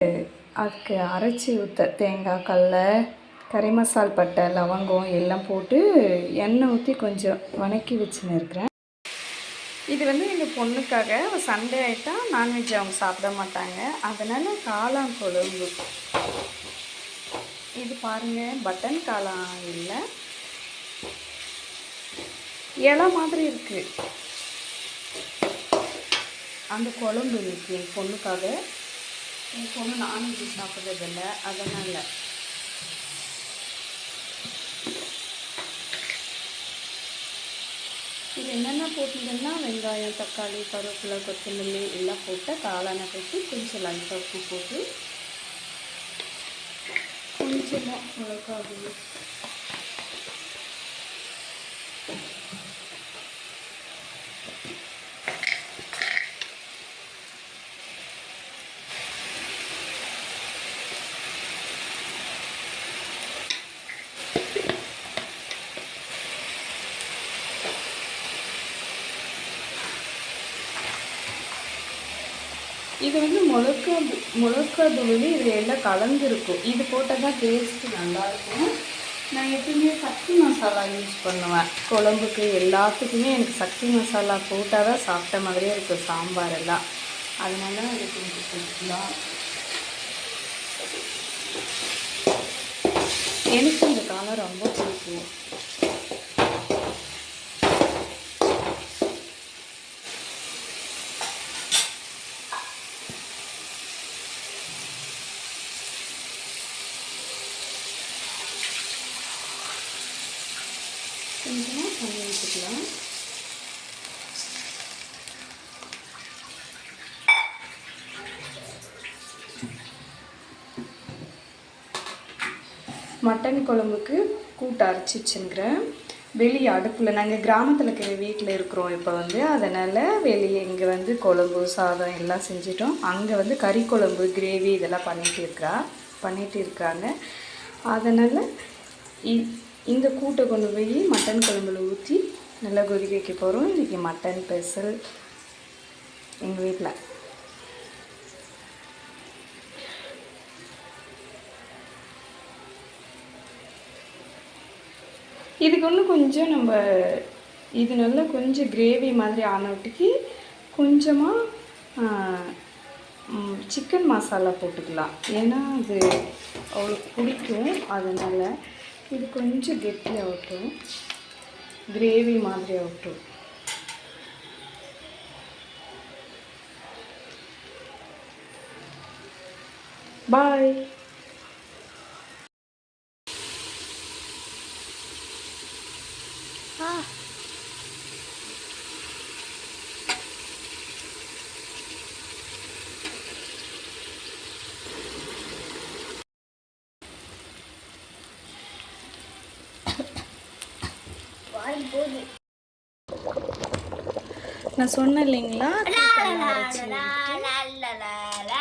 அதுக்கு அரைச்சி ஊற்ற தேங்காய் கடலை கறி மசால் பட்டை லவங்கம் எல்லாம் போட்டு எண்ணெய் ஊற்றி கொஞ்சம் வதக்கி வச்சுன்னு இருக்கிறேன். இது எங்கள் பொண்ணுக்காக சண்டே ஆகிட்டா நான்வெஜ் அவங்க சாப்பிட மாட்டாங்க, அதனால் காளான் குழம்பு. இது பாருங்கள், பட்டன் காளான் இல்லை, இலை மாதிரி இருக்குது. அந்த குழம்பு இன்னைக்கு என் பொண்ணுக்காக. என் பொண்ணு நான்வெஜ் சாப்பிட்றதில்ல, அதனால் இது என்னென்ன போட்டுங்கன்னா வெங்காயம், தக்காளி, கருவேப்பிலை, கொத்தமல்லி எல்லாம் போட்டு காளானை போட்டு கொஞ்சம் லைட்டாக உப்பு போட்டு கொஞ்சமாக மிளகாய். இது மிளகாய் தூள் இது எல்லாம் கலந்துருக்கும். இது போட்டால் தான் டேஸ்ட்டு நல்லாயிருக்கும். நான் எப்பவுமே சக்தி மசாலா யூஸ் பண்ணுவேன் குழம்புக்கு, எல்லாத்துக்குமே எனக்கு சக்தி மசாலா போட்டால் தான் சாப்பிட்ட மாதிரியே இருக்கும் சாம்பார் எல்லாம். அதனால அது கொஞ்சம் போட்டுக்கலாம். எனக்கு இந்த காலம் ரொம்ப பிடிக்கும். கொஞ்சமாக தண்ணி ஊற்றிக்கலாம். மட்டன் குழம்புக்கு கூட்டு அரைச்சி வச்சுருக்கிறேன். வெளியே அடுப்பில் நாங்கள் கிராமத்தில் இருக்கிற வீட்டில் இருக்கிறோம் இப்போ அதனால் வெளியே இங்கே குழம்பு சாதம் எல்லாம் செஞ்சிட்டோம். அங்கே கறி குழம்பு கிரேவி இதெல்லாம் பண்ணிகிட்டு இருக்கிறாங்க. அதனால் இந்த கூட்டை கொண்டு போய் மட்டன் குழம்புல ஊற்றி நல்லா கொதிக்க வைக்க போகிறோம். இன்றைக்கி மட்டன் ஸ்பெஷல் எங்கள் வீட்டில். இதுக்கு இன்னும் கொஞ்சம் இது நல்லா கொஞ்சம் கிரேவி மாதிரி ஆனவட்டுக்கு கொஞ்சமாக சிக்கன் மசாலா போட்டுக்கலாம். ஏன்னா அது அவளுக்கு பிடிக்கும், அதனால் இது கொஞ்சம் கெட்டியாகட்டும், கிரேவி மாதிரி ஆகட்டும். பாய். நான் சொன்னேன் இல்லைங்களா,